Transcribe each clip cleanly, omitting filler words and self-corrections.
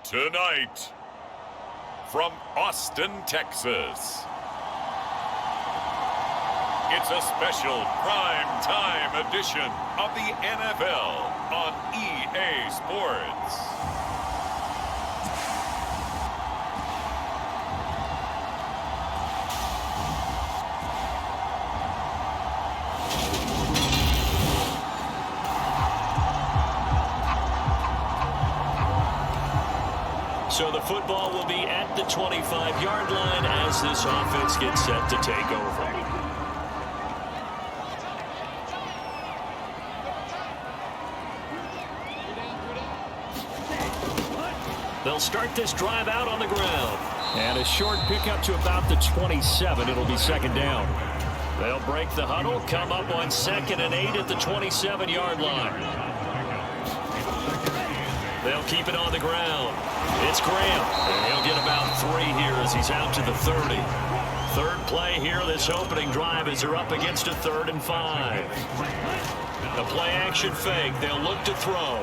Tonight, from Austin, Texas, it's a special prime time edition of the NFL on EA Sports. So the football will be at the 25-yard line as this offense gets set to take over. They'll start this drive out on the ground. And a short pickup to about the 27. It'll be second down. They'll break the huddle, come up on 2nd and 8 at the 27-yard line. They'll keep it on the ground. It's Graham, and he'll get about 3 here as he's out to the 30. Third play here, this opening drive as they're up against a 3rd and 5. A play-action fake. They'll look to throw.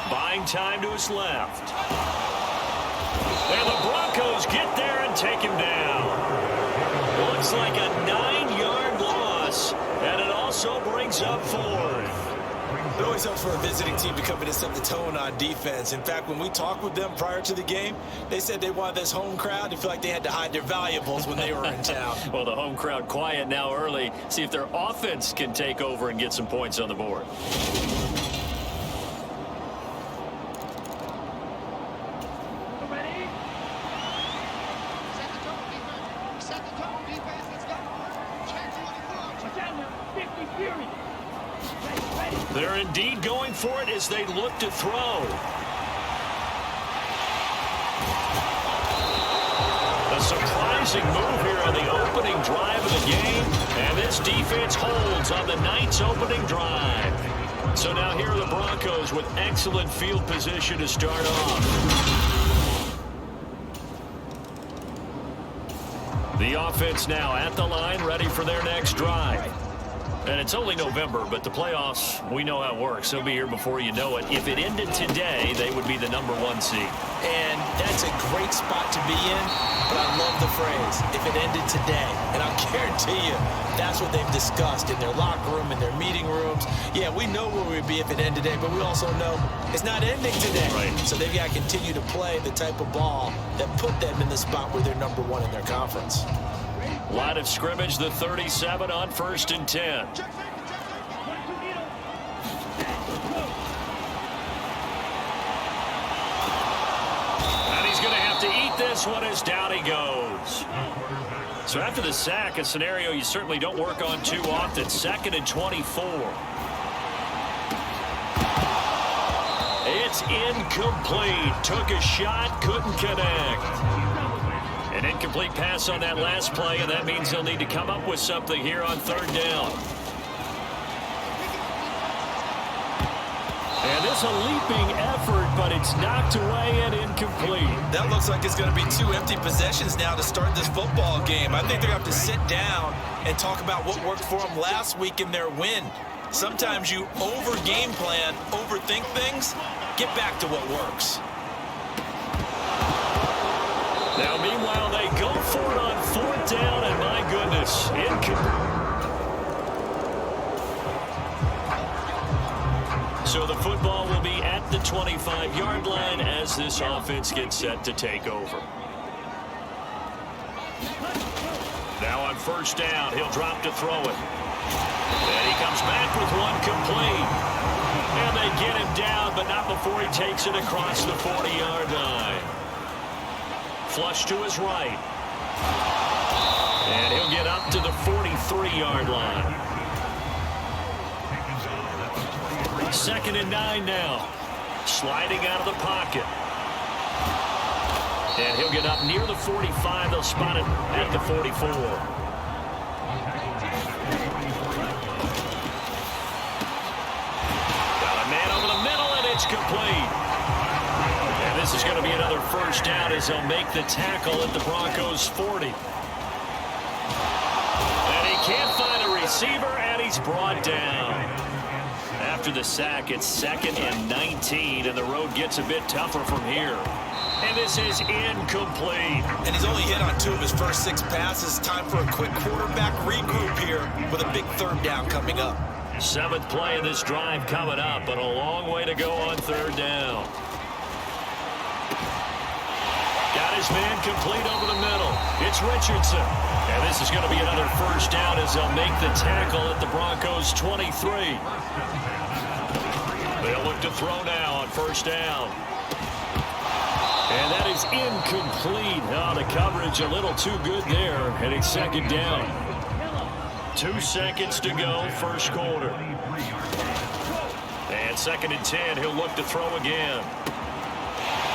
Buying time to his left. And the Broncos get there and take him down. Looks like a 9-yard loss, and it also brings up 4th. It always helps for a visiting team to come in and set the tone on defense. In fact, when we talked with them prior to the game, they said they wanted this home crowd to feel like they had to hide their valuables when they were in town. Well, the home crowd quiet now early. See if their offense can take over and get some points on the board. They're indeed going for it as they look to throw. A surprising move here on the opening drive of the game. And this defense holds on the Knights' opening drive. So now here are the Broncos with excellent field position to start off. The offense now at the line, ready for their next drive. And it's only November, but the playoffs, we know how it works. They'll be here before you know it. If it ended today, they would be the #1 seed. And that's a great spot to be in, but I love the phrase, if it ended today. And I'll guarantee you, that's what they've discussed in their locker room, in their meeting rooms. Yeah, we know where we'd be if it ended today, but we also know it's not ending today. Right. So they've got to continue to play the type of ball that put them in the spot where they're #1 in their conference. Line of scrimmage, the 37 on 1st and 10. And he's going to have to eat this one as down he goes. So after the sack, a scenario you certainly don't work on too often. 2nd and 24. It's incomplete. Took a shot, couldn't connect. An incomplete pass on that last play, and that means they'll need to come up with something here on 3rd down. And this a leaping effort, but it's knocked away and incomplete. That looks like it's going to be 2 empty possessions now to start this football game. I think they're going to have to sit down and talk about what worked for them last week in their win. Sometimes you over-game plan, overthink things. Get back to what works. Now, meanwhile, they go for it on 4th down, and my goodness, So the football will be at the 25-yard line as this offense gets set to take over. Now on 1st down, he'll drop to throw it. And he comes back with one complete. And they get him down, but not before he takes it across the 40-yard line. Flush to his right. And he'll get up to the 43-yard line. 2nd and 9 now. Sliding out of the pocket. And he'll get up near the 45. They'll spot it at the 44. Got a man over the middle, and it's complete. And this is going to be another 1st down as they'll make the tackle at the Broncos' 40. And he can't find a receiver, and he's brought down. After the sack, it's 2nd and 19, and the road gets a bit tougher from here. And this is incomplete. And he's only hit on 2 of his first 6 passes. Time for a quick quarterback regroup here with a big 3rd down coming up. 7th play of this drive coming up, but a long way to go on 3rd down. Got his man complete over the middle. It's Richardson. And this is going to be another 1st down as they'll make the tackle at the Broncos' 23. They'll look to throw now on 1st down. And that is incomplete. Oh, the coverage a little too good there, and it's 2nd down. 2 seconds to go, 1st quarter. And 2nd and 10, he'll look to throw again.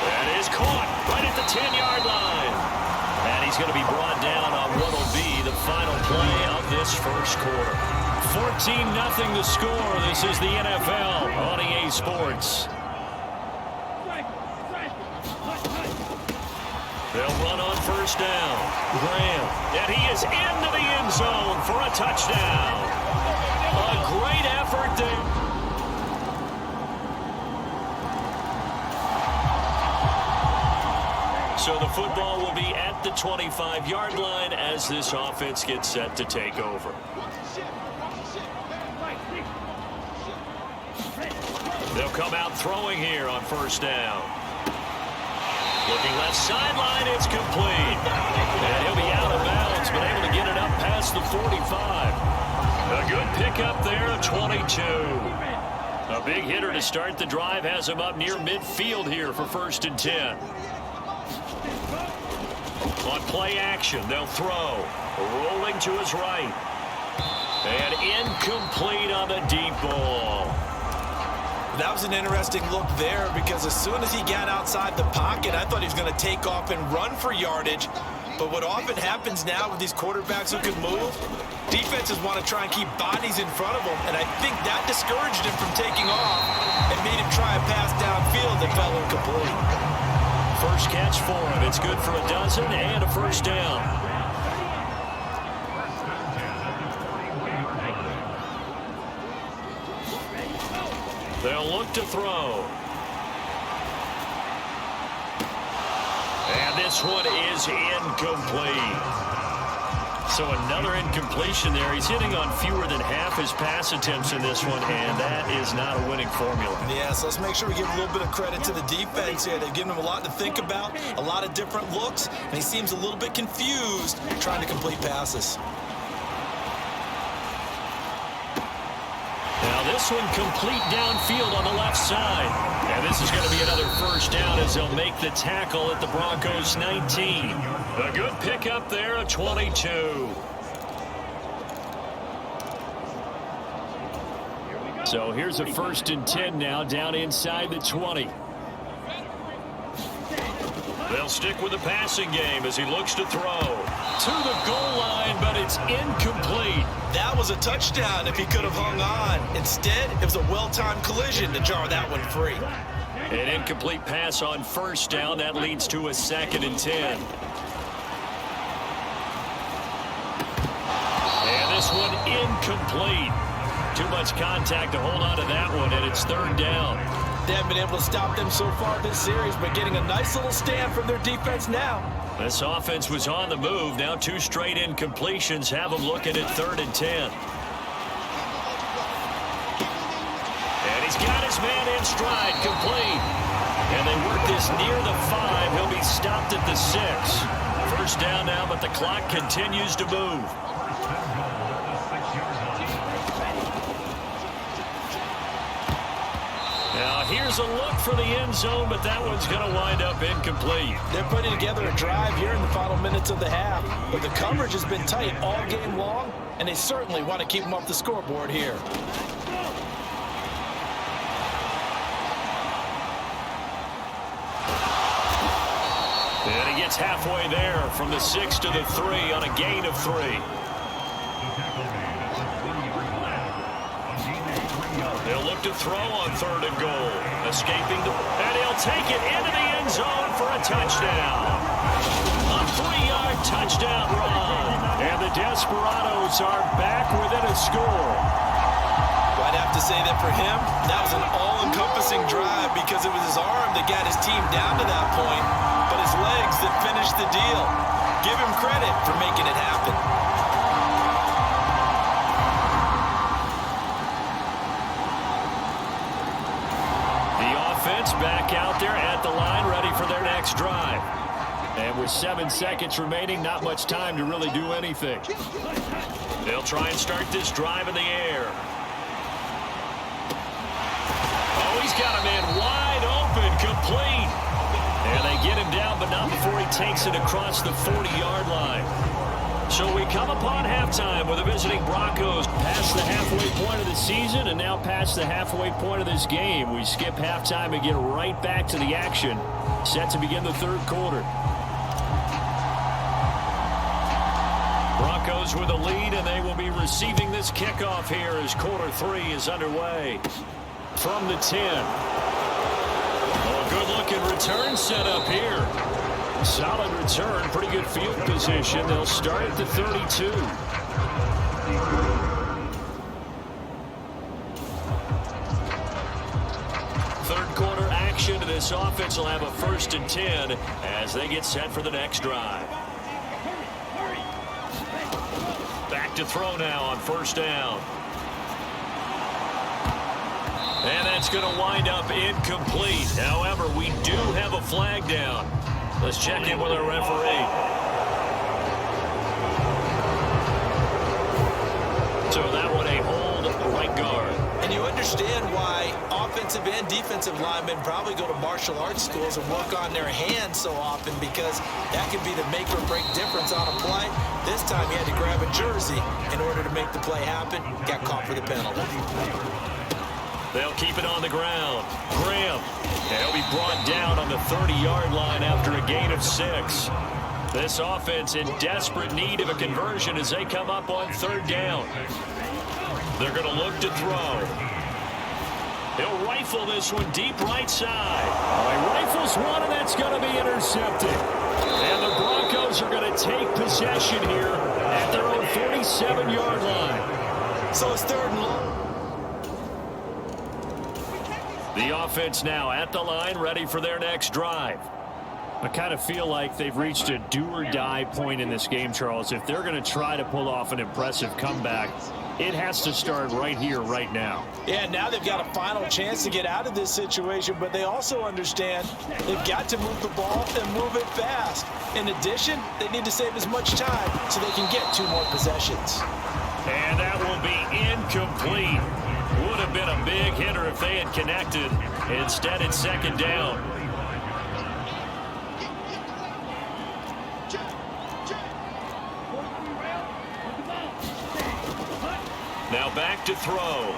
That is caught right at the 10-yard line. And he's going to be brought down on what will be the final play of this 1st quarter. 14-0 the score. This is the NFL on EA Sports. They'll run on 1st down. Graham. And he is into the end zone for a touchdown. A great effort there. So the football will be at the 25-yard line as this offense gets set to take over. They'll come out throwing here on 1st down. Looking left sideline, it's complete. And he'll be out of bounds, but able to get it up past the 45. A good pickup there, 22. A big hitter to start the drive has him up near midfield here for 1st and 10. On play action, they'll throw. Rolling to his right. And incomplete on the deep ball. That was an interesting look there because as soon as he got outside the pocket, I thought he was going to take off and run for yardage. But what often happens now with these quarterbacks who can move, defenses want to try and keep bodies in front of them, and I think that discouraged him from taking off and made him try a pass downfield that fell incomplete. First catch for him. It's good for a dozen and a 1st down. They'll look to throw. And this one is incomplete. So another incompletion there. He's hitting on fewer than half his pass attempts in this one, and that is not a winning formula. Yeah, so let's make sure we give a little bit of credit to the defense here. They've given him a lot to think about, a lot of different looks, and he seems a little bit confused trying to complete passes. Now this one complete downfield on the left side. And this is going to be another 1st down as they'll make the tackle at the Broncos' 19. A good pickup there, a 22. So here's a 1st and 10 now down inside the 20. They'll stick with the passing game as he looks to throw. To the goal line, but it's incomplete. That was a touchdown if he could have hung on. Instead, it was a well-timed collision to jar that one free. An incomplete pass on 1st down. That leads to a 2nd and 10. And this one incomplete. Too much contact to hold on to that one, and it's 3rd down. They haven't been able to stop them so far this series, but getting a nice little stand from their defense now. This offense was on the move. Now 2 straight incompletions have them looking at 3rd and 10. And he's got his man in stride, complete. And they work this near the 5. He'll be stopped at the 6. 1st down now, but the clock continues to move. Now here's a look for the end zone, but that one's going to wind up incomplete. They're putting together a drive here in the final minutes of the half, but the coverage has been tight all game long, and they certainly want to keep them off the scoreboard here. And he gets halfway there from the 6 to the 3 on a gain of 3. They'll look to throw on 3rd and goal. Escaping and he'll take it into the end zone for a touchdown. A 3-yard touchdown run. And the Desperados are back within a score. Right after to say that for him, that was an all-encompassing drive because it was his arm that got his team down to that point, but his legs that finished the deal. Give him credit for making it happen. The offense back out there at the line, ready for their next drive. And with 7 seconds remaining, not much time to really do anything. They'll try and start this drive in the air. Oh, he's got a man wide open, complete. And they get him down, but not before he takes it across the 40-yard line. So we come upon halftime with the visiting Broncos past the halfway point of the season and now past the halfway point of this game. We skip halftime and get right back to the action. Set to begin the third quarter. Broncos with a lead, and they will be receiving this kickoff here as quarter 3 is underway. From the 10. Oh, good-looking return set up here. Solid return, pretty good field position. They'll start at the 32. Third quarter action to this offense will have a 1st and 10 as they get set for the next drive. Back to throw now on 1st down. And that's going to wind up incomplete. However, we do have a flag down. Let's check in with our referee. So that one a hold right guard. And you understand why offensive and defensive linemen probably go to martial arts schools and work on their hands so often, because that can be the make or break difference on a play. This time he had to grab a jersey in order to make the play happen. Got caught for the penalty. They'll keep it on the ground. Graham. And he'll be brought down on the 30-yard line after a gain of 6. This offense in desperate need of a conversion as they come up on 3rd down. They're going to look to throw. He'll rifle this one deep right side. He rifles one, and that's going to be intercepted. And the Broncos are going to take possession here at their own 47-yard line. So it's 3rd and long. The offense now at the line, ready for their next drive. I kind of feel like they've reached a do-or-die point in this game, Charles. If they're going to try to pull off an impressive comeback, it has to start right here, right now. Yeah, now they've got a final chance to get out of this situation, but they also understand they've got to move the ball and move it fast. In addition, they need to save as much time so they can get 2 more possessions. And that will be incomplete. Would have been a big hitter if they had connected. Instead, it's 2nd down. Now back to throw.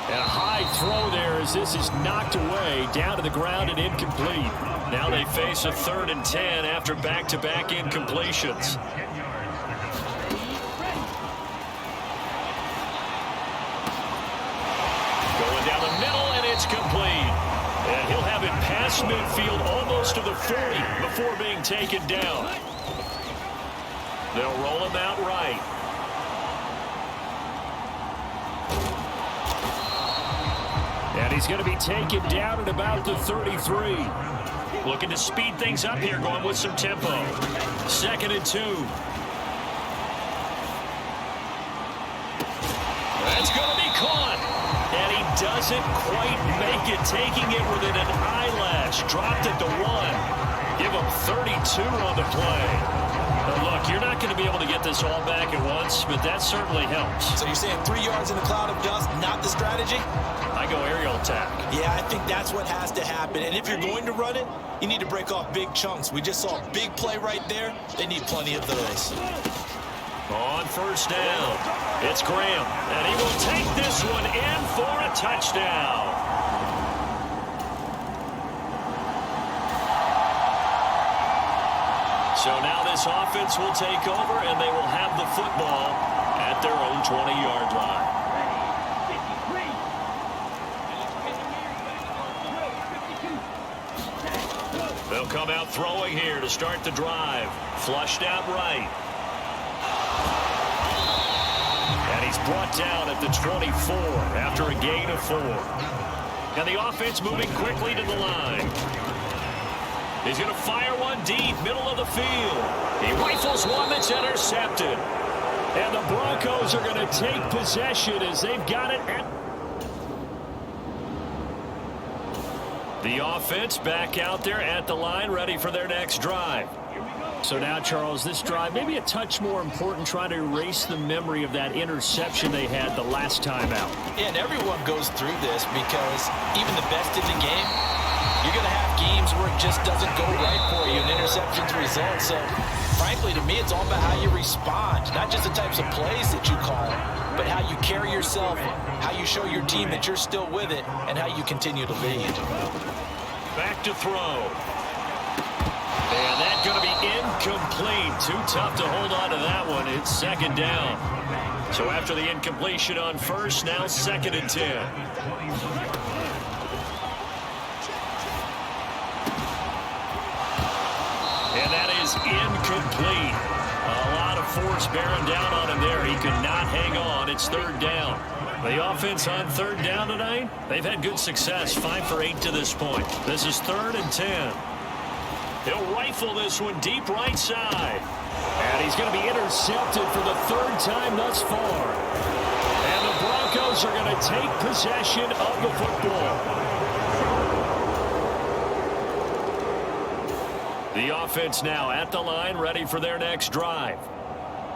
And a high throw there as this is knocked away, down to the ground and incomplete. Now they face a 3rd and 10 after back-to-back incompletions. Down the middle, and it's complete. And he'll have it past midfield almost to the 40 before being taken down. They'll roll him out right. And he's going to be taken down at about the 33. Looking to speed things up here, going with some tempo. 2nd and 2. That's going to be caught. And he doesn't quite make it, taking it within an eyelash. Dropped it to 1. Give him 32 on the play. But look, you're not going to be able to get this all back at once, but that certainly helps. So you're saying 3 yards in a cloud of dust, not the strategy? I go aerial attack. Yeah, I think that's what has to happen. And if you're going to run it, you need to break off big chunks. We just saw a big play right there. They need plenty of those. On 1st down, it's Graham, and he will take this one in for a touchdown. So now this offense will take over, and they will have the football at their own 20-yard line. They'll come out throwing here to start the drive. Flushed out right. And he's brought down at the 24 after a gain of 4. And the offense moving quickly to the line. He's going to fire one deep, middle of the field. He rifles one that's intercepted. And the Broncos are going to take possession as they've got it at the offense back out there at the line, ready for their next drive. So now, Charles, this drive maybe a touch more important, trying to erase the memory of that interception they had the last time out. Yeah, and everyone goes through this because even the best in the game, you're going to have games where it just doesn't go right for you and interceptions result. So, frankly, to me, it's all about how you respond, not just the types of plays that you call, but how you carry yourself, how you show your team that you're still with it, and how you continue to lead. Back to throw. And that's going to be incomplete. Too tough to hold on to that one. It's second down. So after the incompletion on first, now 2nd and 10. And that is incomplete. A lot of force bearing down on him there. He could not hang on. It's 3rd down. The offense on 3rd down tonight, they've had good success, 5 for 8 to this point. This is 3rd and 10. He'll rifle this one deep right side. And he's going to be intercepted for the 3rd time thus far. And the Broncos are going to take possession of the football. The offense now at the line, ready for their next drive.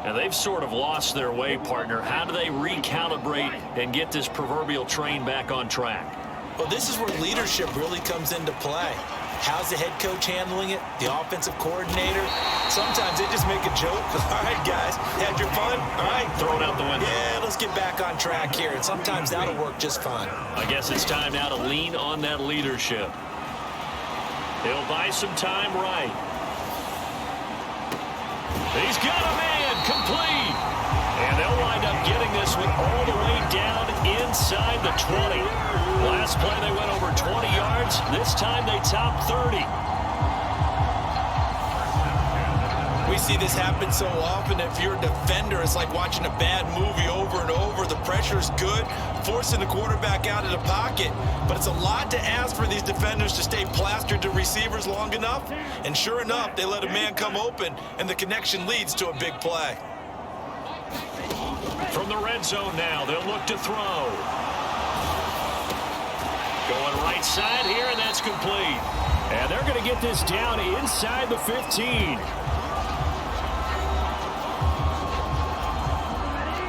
And they've sort of lost their way, partner. How do they recalibrate and get this proverbial train back on track? Well, this is where leadership really comes into play. How's the head coach handling it? The offensive coordinator? Sometimes they just make a joke. All right, guys, had your fun? All right. Throw it out the window. Yeah, let's get back on track here. And sometimes that'll work just fine. I guess it's time now to lean on that leadership. He'll buy some time right. He's got a man complete. And they'll wind up getting this one all the way down inside the 20. Last play they went over 20 yards. This time they top 30. We see this happen so often. If you're a defender, it's like watching a bad movie over and over. The pressure's good, forcing the quarterback out of the pocket. But it's a lot to ask for these defenders to stay plastered to receivers long enough. And sure enough, they let a man come open, and the connection leads to a big play. From the red zone now, they'll look to throw. Going right side here, and that's complete. And they're going to get this down inside the 15.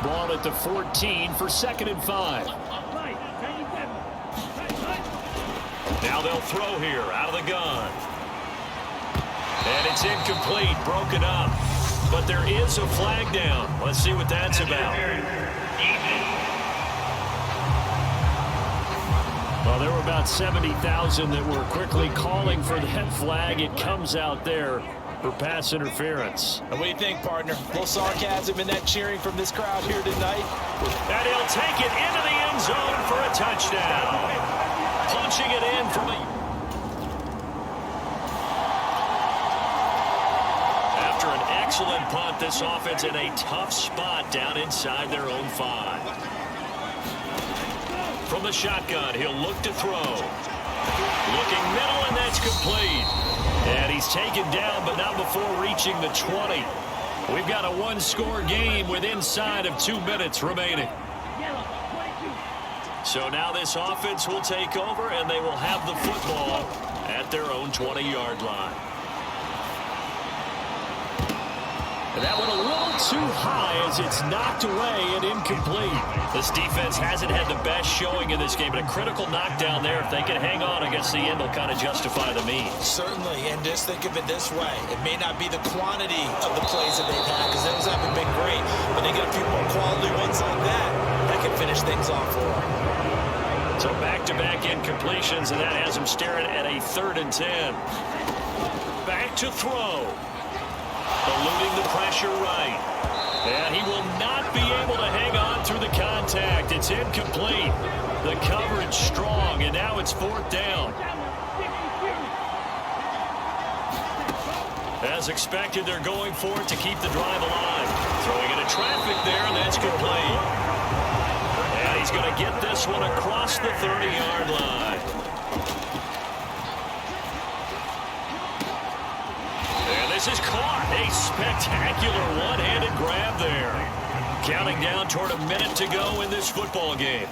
Ball at the 14 for 2nd and 5. Now they'll throw here out of the gun. And it's incomplete, broken up. But there is a flag down. Let's see what that's about. Well, there were about 70,000 that were quickly calling for that flag. It comes out there for pass interference. And what do you think, partner? A little sarcasm in that cheering from this crowd here tonight. And he'll take it into the end zone for a touchdown. Punching it in from the... After an excellent punt, this offense in a tough spot down inside their own 5. From the shotgun, he'll look to throw. Looking middle, and that's complete. And he's taken down, but not before reaching the 20. We've got a one-score game with inside of 2 minutes remaining. So now this offense will take over, and they will have the football at their own 20-yard line. And that went a little too high as it's knocked away and incomplete. This defense hasn't had the best showing in this game, but a critical knockdown there. If they can hang on against the end, they'll kind of justify the means. Certainly, and just think of it this way. It may not be the quantity of the plays that they've had, because those haven't been great, but they get a few more quality ones like that. That can finish things off for them. So back-to-back incompletions, and that has them staring at a 3rd and 10. Back to throw. Eluding the pressure right. And he will not be able to hang on through the contact. It's incomplete. The coverage strong, and now it's 4th down. As expected, they're going for it to keep the drive alive. Throwing into traffic there, and that's complete. the 30-yard line. And this is caught. A spectacular one-handed grab there. Counting down toward a minute to go in this football game.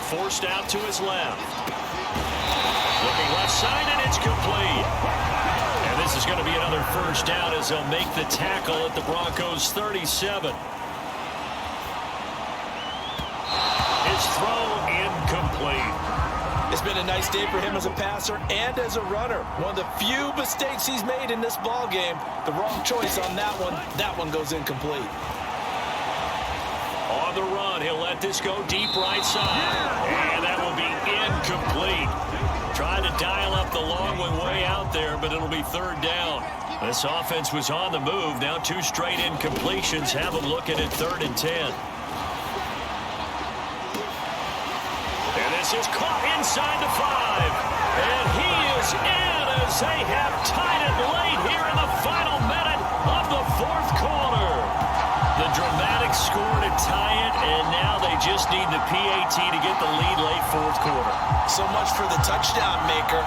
Forced out to his left. Looking left side, and it's complete. And this is going to be another first down as they'll make the tackle at the Broncos' 37. His throw incomplete. It's been a nice day for him as a passer and as a runner. One of the few mistakes he's made in this ball game. The wrong choice on that one. That one goes incomplete. On the run, he'll let this go deep right side. And that will be incomplete. Trying to dial up the long one way out there, but it'll be third down. This offense was on the move. Now 2 straight incompletions have them looking at 3rd and 10. And this is caught inside the 5. And he is in as they have tied it late here in the final minute of the 4th quarter. The dramatic score to tie it, and now they just need the PAT to get the lead late 4th quarter. So much for the touchdown maker.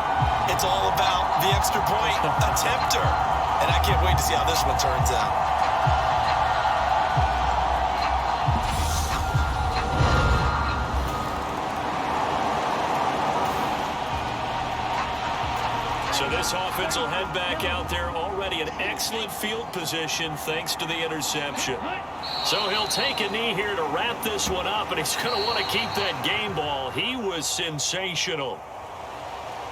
It's all about the extra point attempter. And I can't wait to see how this one turns out. So this offense will head back out there, already in excellent field position thanks to the interception. So he'll take a knee here to wrap this one up, and he's going to want to keep that game ball. He was sensational.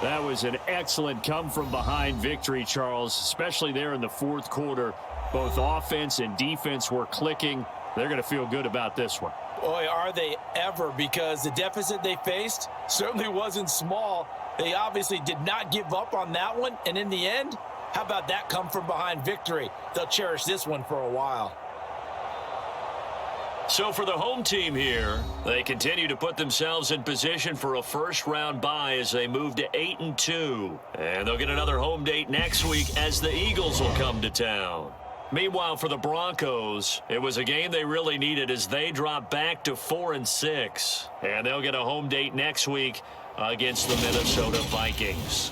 That was an excellent come-from-behind victory, Charles, especially there in the 4th quarter. Both offense and defense were clicking. They're going to feel good about this one. Boy, are they ever, because the deficit they faced certainly wasn't small. They obviously did not give up on that one, and in the end, how about that come-from-behind victory? They'll cherish this one for a while. So for the home team here, they continue to put themselves in position for a first-round bye as they move to 8-2. And they'll get another home date next week as the Eagles will come to town. Meanwhile, for the Broncos, it was a game they really needed as they drop back to 4-6. And they'll get a home date next week against the Minnesota Vikings.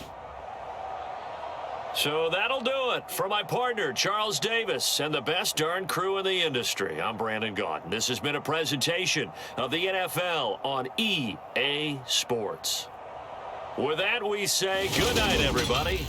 So that'll do it. For my partner, Charles Davis, and the best darn crew in the industry, I'm Brandon Gaudin. This has been a presentation of the NFL on EA Sports. With that, we say good night, everybody.